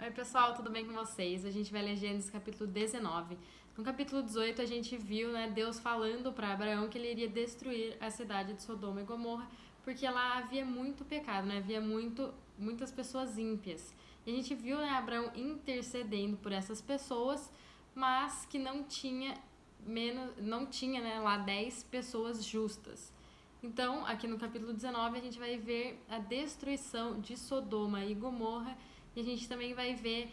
Oi, pessoal, tudo bem com vocês? A gente vai ler Gênesis capítulo 19. No capítulo 18, a gente viu, Deus falando para Abraão que ele iria destruir a cidade de Sodoma e Gomorra, porque lá havia muito pecado, havia muitas pessoas ímpias. E a gente viu, Abraão intercedendo por essas pessoas, mas que não tinha lá 10 pessoas justas. Então, aqui no capítulo 19, a gente vai ver a destruição de Sodoma e Gomorra, e a gente também vai ver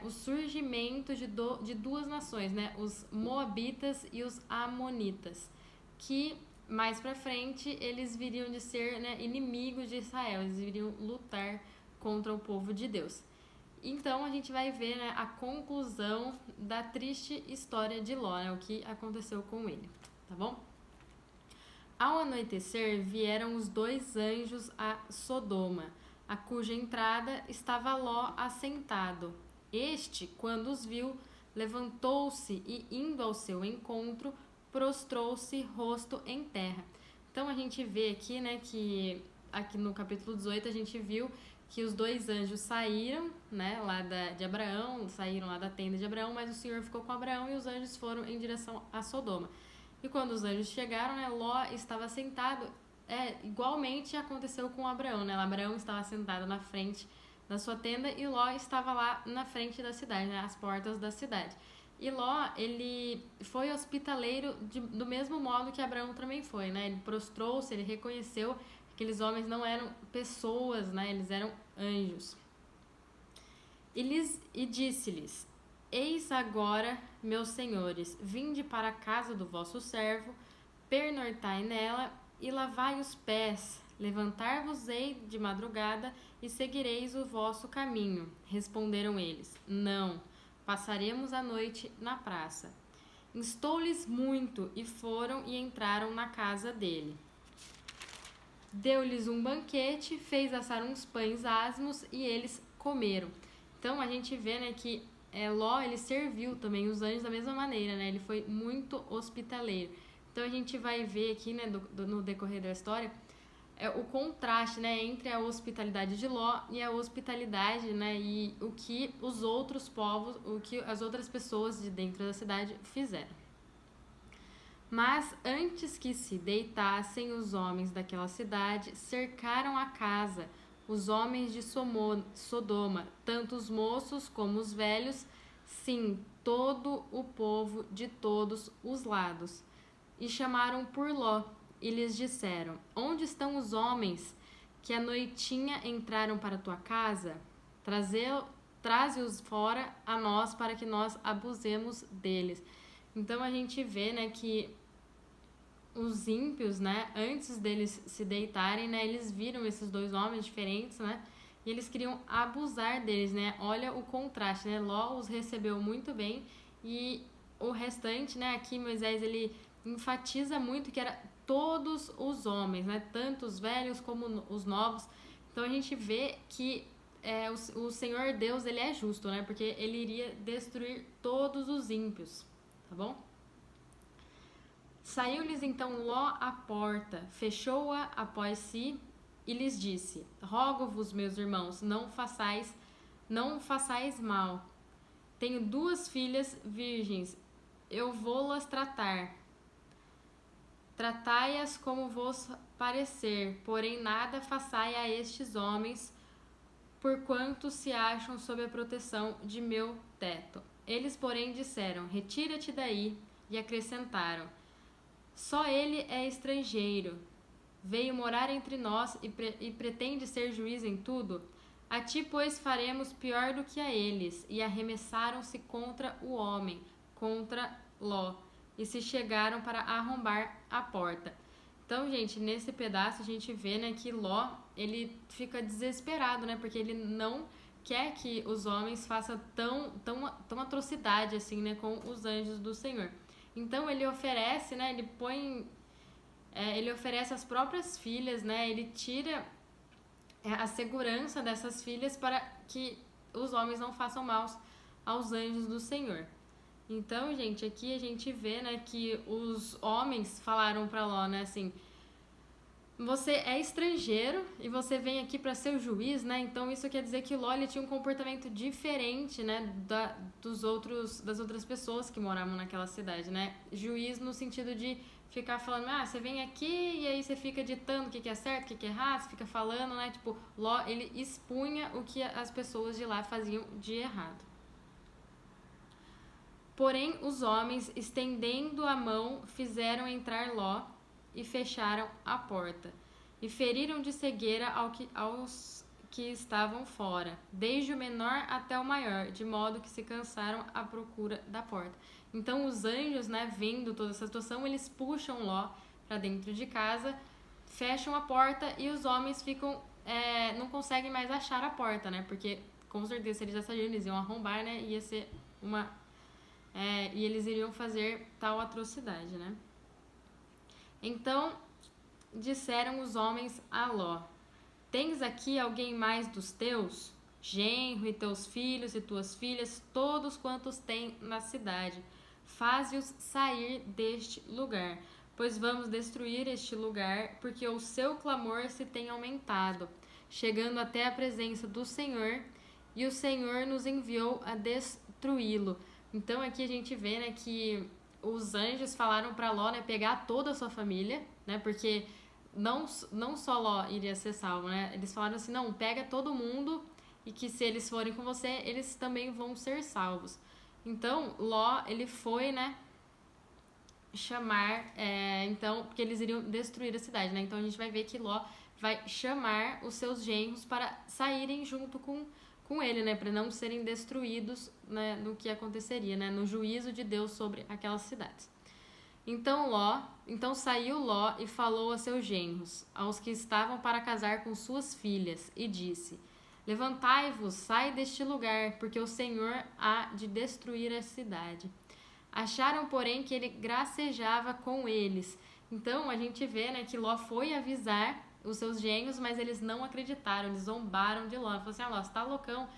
o surgimento de duas nações, os Moabitas e os Amonitas, que mais pra frente eles viriam de ser inimigos de Israel, eles viriam lutar contra o povo de Deus. Então a gente vai ver a conclusão da triste história de Ló, o que aconteceu com ele, tá bom? Ao anoitecer, vieram os dois anjos a Sodoma, a cuja entrada estava Ló assentado. Este, quando os viu, levantou-se e, indo ao seu encontro, prostrou-se rosto em terra. Então a gente vê aqui, que aqui no capítulo 18 a gente viu que os dois anjos saíram, lá de Abraão, saíram lá da tenda de Abraão, mas o Senhor ficou com Abraão e os anjos foram em direção a Sodoma. E quando os anjos chegaram, Ló estava sentado. Igualmente aconteceu com Abraão, Abraão estava sentado na frente da sua tenda e Ló estava lá na frente da cidade, às portas da cidade. E Ló, ele foi hospitaleiro do mesmo modo que Abraão também foi, Ele prostrou-se, ele reconheceu que aqueles homens não eram pessoas, eles eram anjos. E disse-lhes: Eis agora, meus senhores, vinde para a casa do vosso servo, pernoitai nela e lavai os pés. Levantar-vos-ei de madrugada e seguireis o vosso caminho. Responderam eles: Não, passaremos a noite na praça. Instou-lhes muito e foram e entraram na casa dele. Deu-lhes um banquete, fez assar uns pães asmos e eles comeram. Então a gente vê que Ló, ele serviu também os anjos da mesma maneira, ele foi muito hospitaleiro. Então a gente vai ver aqui, no decorrer da história, o contraste, entre a hospitalidade de Ló e a hospitalidade, e o que os outros povos, o que as outras pessoas de dentro da cidade fizeram. Mas antes que se deitassem os homens daquela cidade, cercaram a casa, os homens de Sodoma, tanto os moços como os velhos, sim, todo o povo de todos os lados. E chamaram por Ló, e lhes disseram: Onde estão os homens que à noitinha entraram para a tua casa? Traze-os fora a nós, para que nós abusemos deles. Então a gente vê, que os ímpios, antes deles se deitarem, eles viram esses dois homens diferentes, e eles queriam abusar deles, Olha o contraste, Ló os recebeu muito bem e o restante, aqui Moisés ele enfatiza muito que era todos os homens, tanto os velhos como os novos. Então a gente vê que o Senhor Deus ele é justo, porque ele iria destruir todos os ímpios, tá bom? Saiu-lhes então Ló à porta, fechou-a após si e lhes disse: Rogo-vos, meus irmãos, não façais mal. Tenho 2 filhas virgens, eu vou-las tratar. Tratai-as como vos parecer, porém nada façai a estes homens, porquanto se acham sob a proteção de meu teto. Eles, porém, disseram: Retira-te daí, e acrescentaram: Só ele é estrangeiro. Veio morar entre nós e pretende ser juiz em tudo? A ti, pois, faremos pior do que a eles. E arremessaram-se contra o homem, contra Ló, e se chegaram para arrombar a porta. Então, gente, nesse pedaço a gente vê, que Ló, ele fica desesperado, porque ele não quer que os homens façam tão atrocidade assim, com os anjos do Senhor. Então ele oferece, ele oferece as próprias filhas, ele tira a segurança dessas filhas para que os homens não façam mal aos anjos do Senhor. Então, gente, aqui a gente vê, que os homens falaram para Ló, assim: você é estrangeiro e você vem aqui para ser o juiz, né? Então isso quer dizer que Ló ele tinha um comportamento diferente, né, das outras pessoas que moravam naquela cidade, né? Juiz no sentido de ficar falando, você vem aqui e aí você fica ditando o que é certo, o que é errado, você fica falando, né? Tipo, Ló, ele expunha o que as pessoas de lá faziam de errado. Porém, os homens, estendendo a mão, fizeram entrar Ló e fecharam a porta, e feriram de cegueira aos que estavam fora, desde o menor até o maior, de modo que se cansaram à procura da porta. Então os anjos, né, vendo toda essa situação, eles puxam Ló para dentro de casa, fecham a porta e os homens ficam não conseguem mais achar a porta, né? Porque com certeza se eles já sabiam, eles iam arrombar, né? Ia ser e eles iriam fazer tal atrocidade, né? Então disseram os homens a Ló: tens aqui alguém mais dos teus? Genro e teus filhos e tuas filhas, todos quantos têm na cidade. Faze-os sair deste lugar, pois vamos destruir este lugar, porque o seu clamor se tem aumentado, chegando até a presença do Senhor, e o Senhor nos enviou a destruí-lo. Então aqui a gente vê, né, que os anjos falaram para Ló, né, pegar toda a sua família, né, porque não só Ló iria ser salvo, né, eles falaram assim, não, pega todo mundo e que se eles forem com você, eles também vão ser salvos. Então Ló, ele foi, né, chamar, então, porque eles iriam destruir a cidade, né, então a gente vai ver que Ló vai chamar os seus genros para saírem junto com ele, né, para não serem destruídos, né, no que aconteceria, né, no juízo de Deus sobre aquelas cidades. Então saiu Ló e falou a seus genros, aos que estavam para casar com suas filhas, e disse: levantai-vos, sai deste lugar, porque o Senhor há de destruir a cidade. Acharam, porém, que ele gracejava com eles. Então a gente vê, né, que Ló foi avisar os seus genros, mas eles não acreditaram, eles zombaram de Ló. Falaram assim, Ló, você tá loucão?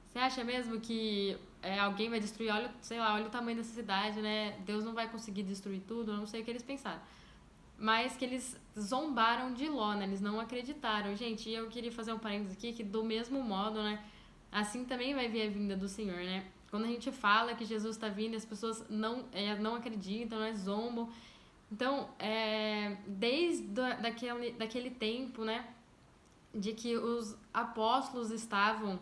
Você acha mesmo que alguém vai destruir? Olha, sei lá, olha o tamanho dessa cidade, né? Deus não vai conseguir destruir tudo, eu não sei o que eles pensaram. Mas que eles zombaram de Ló, né? Eles não acreditaram. Gente, eu queria fazer um parênteses aqui, que do mesmo modo, né? Assim também vai vir a vinda do Senhor, né? Quando a gente fala que Jesus está vindo, as pessoas não acreditam, né? Zombam. Então, desde daquele tempo, né, de que os apóstolos estavam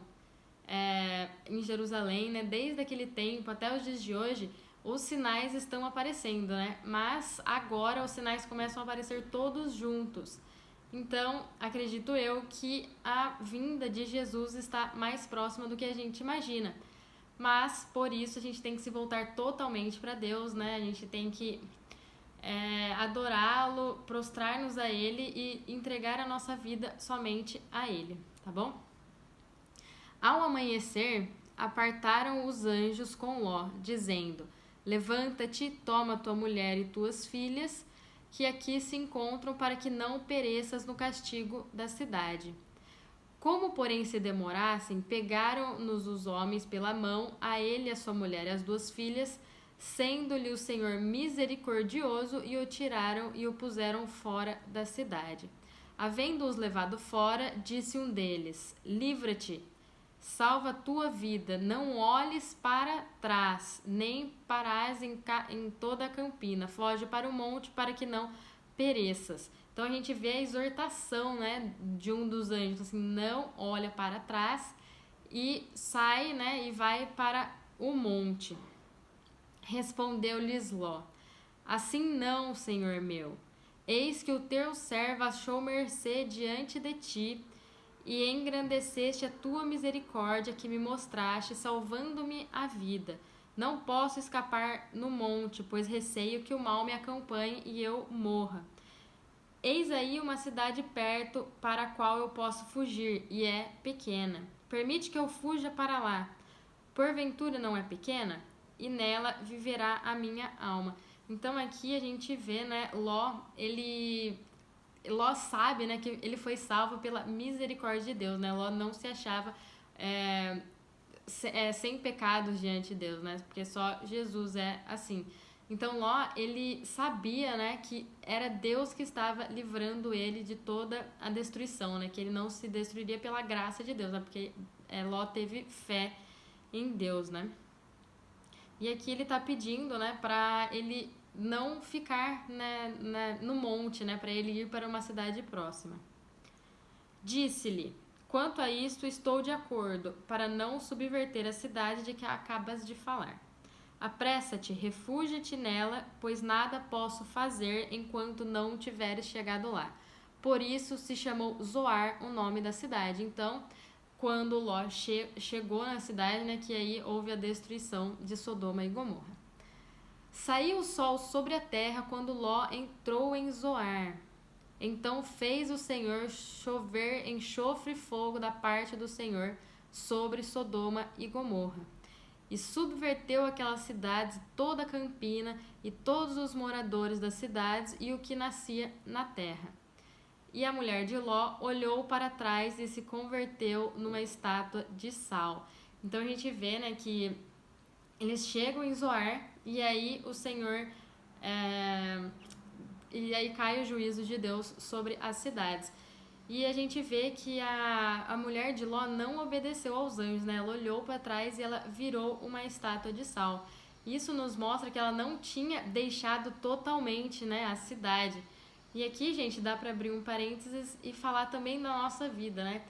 em Jerusalém, né, desde aquele tempo até os dias de hoje, os sinais estão aparecendo, né? Mas agora os sinais começam a aparecer todos juntos. Então, acredito eu que a vinda de Jesus está mais próxima do que a gente imagina. Mas, por isso, a gente tem que se voltar totalmente para Deus, né? A gente tem que adorá-lo, prostrar-nos a ele e entregar a nossa vida somente a ele, tá bom? Ao amanhecer, apartaram os anjos com Ló, dizendo: levanta-te, toma tua mulher e tuas filhas, que aqui se encontram, para que não pereças no castigo da cidade. Como, porém, se demorassem, pegaram-nos os homens pela mão, a ele, a sua mulher e as duas filhas, sendo-lhe o Senhor misericordioso, e o tiraram e o puseram fora da cidade. Havendo-os levado fora, disse um deles: livra-te, salva a tua vida, não olhes para trás, nem parás em toda a campina, foge para o monte, para que não pereças. Então a gente vê a exortação, né, de um dos anjos, assim, não olha para trás e sai, né, e vai para o monte. Respondeu-lhes Ló: assim não, senhor meu. Eis que o teu servo achou mercê diante de ti, e engrandeceste a tua misericórdia que me mostraste, salvando-me a vida. Não posso escapar no monte, pois receio que o mal me acompanhe e eu morra. Eis aí uma cidade perto para a qual eu posso fugir, e é pequena. Permite que eu fuja para lá. Porventura não é pequena? E nela viverá a minha alma. Então aqui a gente vê, né, Ló sabe, né, que ele foi salvo pela misericórdia de Deus, né? Ló não se achava sem pecados diante de Deus, né? Porque só Jesus é assim. Então Ló, ele sabia, né, que era Deus que estava livrando ele de toda a destruição, né, que ele não se destruiria pela graça de Deus, né, porque Ló teve fé em Deus, né. E aqui ele está pedindo, né, para ele não ficar, né, no monte, né, para ele ir para uma cidade próxima. Disse-lhe: quanto a isto estou de acordo, para não subverter a cidade de que acabas de falar. Apressa-te, refúgia-te nela, pois nada posso fazer enquanto não tiveres chegado lá. Por isso se chamou Zoar o nome da cidade. Então, quando Ló chegou na cidade, né, que aí houve a destruição de Sodoma e Gomorra. Saiu o sol sobre a terra quando Ló entrou em Zoar. Então fez o Senhor chover enxofre e fogo da parte do Senhor sobre Sodoma e Gomorra. E subverteu aquelas cidades, toda a campina e todos os moradores das cidades e o que nascia na terra. E a mulher de Ló olhou para trás e se converteu numa estátua de sal. Então a gente vê, né, que eles chegam em Zoar e aí o Senhor... E aí cai o juízo de Deus sobre as cidades. E a gente vê que a mulher de Ló não obedeceu aos anjos, né? Ela olhou para trás e ela virou uma estátua de sal. Isso nos mostra que ela não tinha deixado totalmente, né, a cidade. E aqui, gente, dá para abrir um parênteses e falar também da nossa vida, né?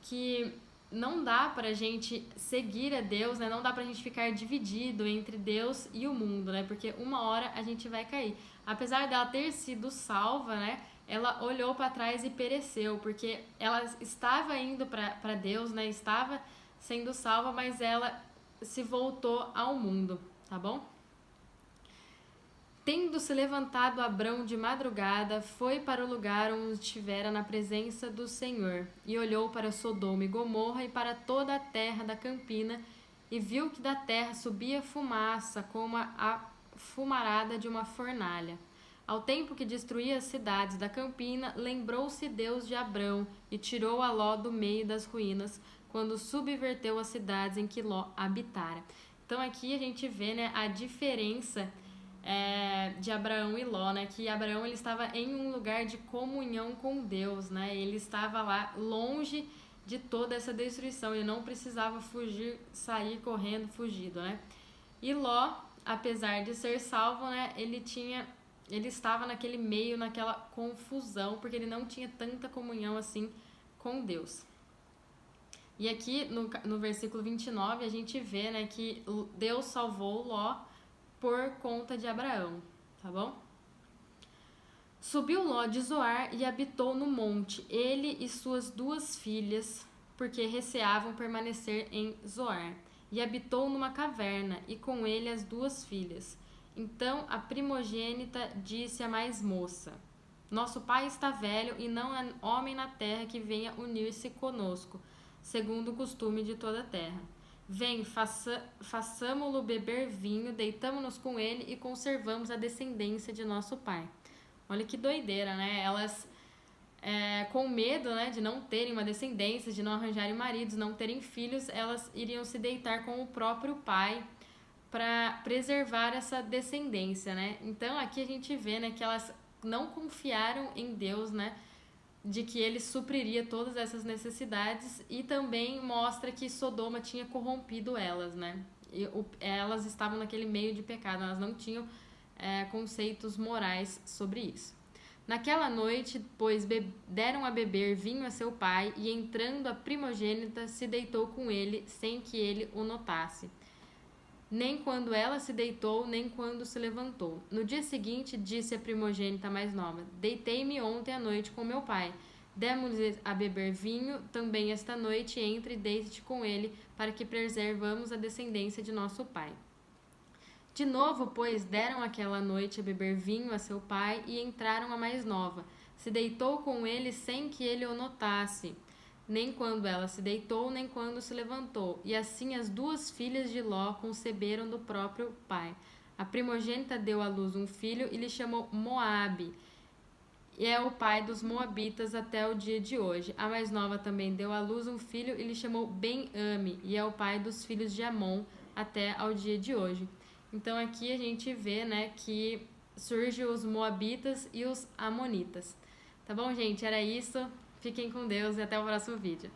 Que não dá pra gente seguir a Deus, né? Não dá pra gente ficar dividido entre Deus e o mundo, né? Porque uma hora a gente vai cair. Apesar dela ter sido salva, né? Ela olhou para trás e pereceu, porque ela estava indo para Deus, né? Estava sendo salva, mas ela se voltou ao mundo, tá bom? Tendo-se levantado Abrão de madrugada, foi para o lugar onde estivera na presença do Senhor, e olhou para Sodoma e Gomorra e para toda a terra da campina, e viu que da terra subia fumaça como a fumarada de uma fornalha. Ao tempo que destruía as cidades da campina, lembrou-se Deus de Abrão e tirou a Ló do meio das ruínas, quando subverteu as cidades em que Ló habitara. Então aqui a gente vê, né, a diferença de Abraão e Ló, né, que Abraão ele estava em um lugar de comunhão com Deus, né, ele estava lá longe de toda essa destruição, ele não precisava fugir, sair correndo, fugido, né. E Ló, apesar de ser salvo, né, ele estava naquele meio, naquela confusão, porque ele não tinha tanta comunhão assim com Deus. E aqui no versículo 29 a gente vê, né, que Deus salvou Ló por conta de Abraão, tá bom? Subiu Ló de Zoar e habitou no monte, ele e suas 2 filhas, porque receavam permanecer em Zoar. E habitou numa caverna, e com ele as 2 filhas. Então a primogênita disse à mais moça: nosso pai está velho e não há homem na terra que venha unir-se conosco, segundo o costume de toda a terra. Vem, façamo-lo beber vinho, deitamo-nos com ele e conservamos a descendência de nosso pai. Olha que doideira, né? Elas, com medo, né, de não terem uma descendência, de não arranjarem maridos, não terem filhos, elas iriam se deitar com o próprio pai para preservar essa descendência, né? Então aqui a gente vê, né, que elas não confiaram em Deus, né, de que ele supriria todas essas necessidades, e também mostra que Sodoma tinha corrompido elas, né? Elas estavam naquele meio de pecado, elas não tinham conceitos morais sobre isso. Naquela noite, pois, deram a beber vinho a seu pai, e entrando a primogênita se deitou com ele, sem que ele o notasse. Nem quando ela se deitou, nem quando se levantou. No dia seguinte, disse a primogênita mais nova: deitei-me ontem à noite com meu pai. Demos-lhe a beber vinho, também esta noite entre e deite-te com ele, para que preservamos a descendência de nosso pai. De novo, pois, deram aquela noite a beber vinho a seu pai, e entraram a mais nova. Se deitou com ele sem que ele o notasse, nem quando ela se deitou, nem quando se levantou. E assim as 2 filhas de Ló conceberam do próprio pai. A primogênita deu à luz um filho e lhe chamou Moabe, e é o pai dos moabitas até o dia de hoje. A mais nova também deu à luz um filho e lhe chamou Ben-Ami, e é o pai dos filhos de Amon até ao dia de hoje. Então aqui a gente vê, né, que surge os moabitas e os amonitas. Tá bom, gente? Era isso. Fiquem com Deus e até o próximo vídeo.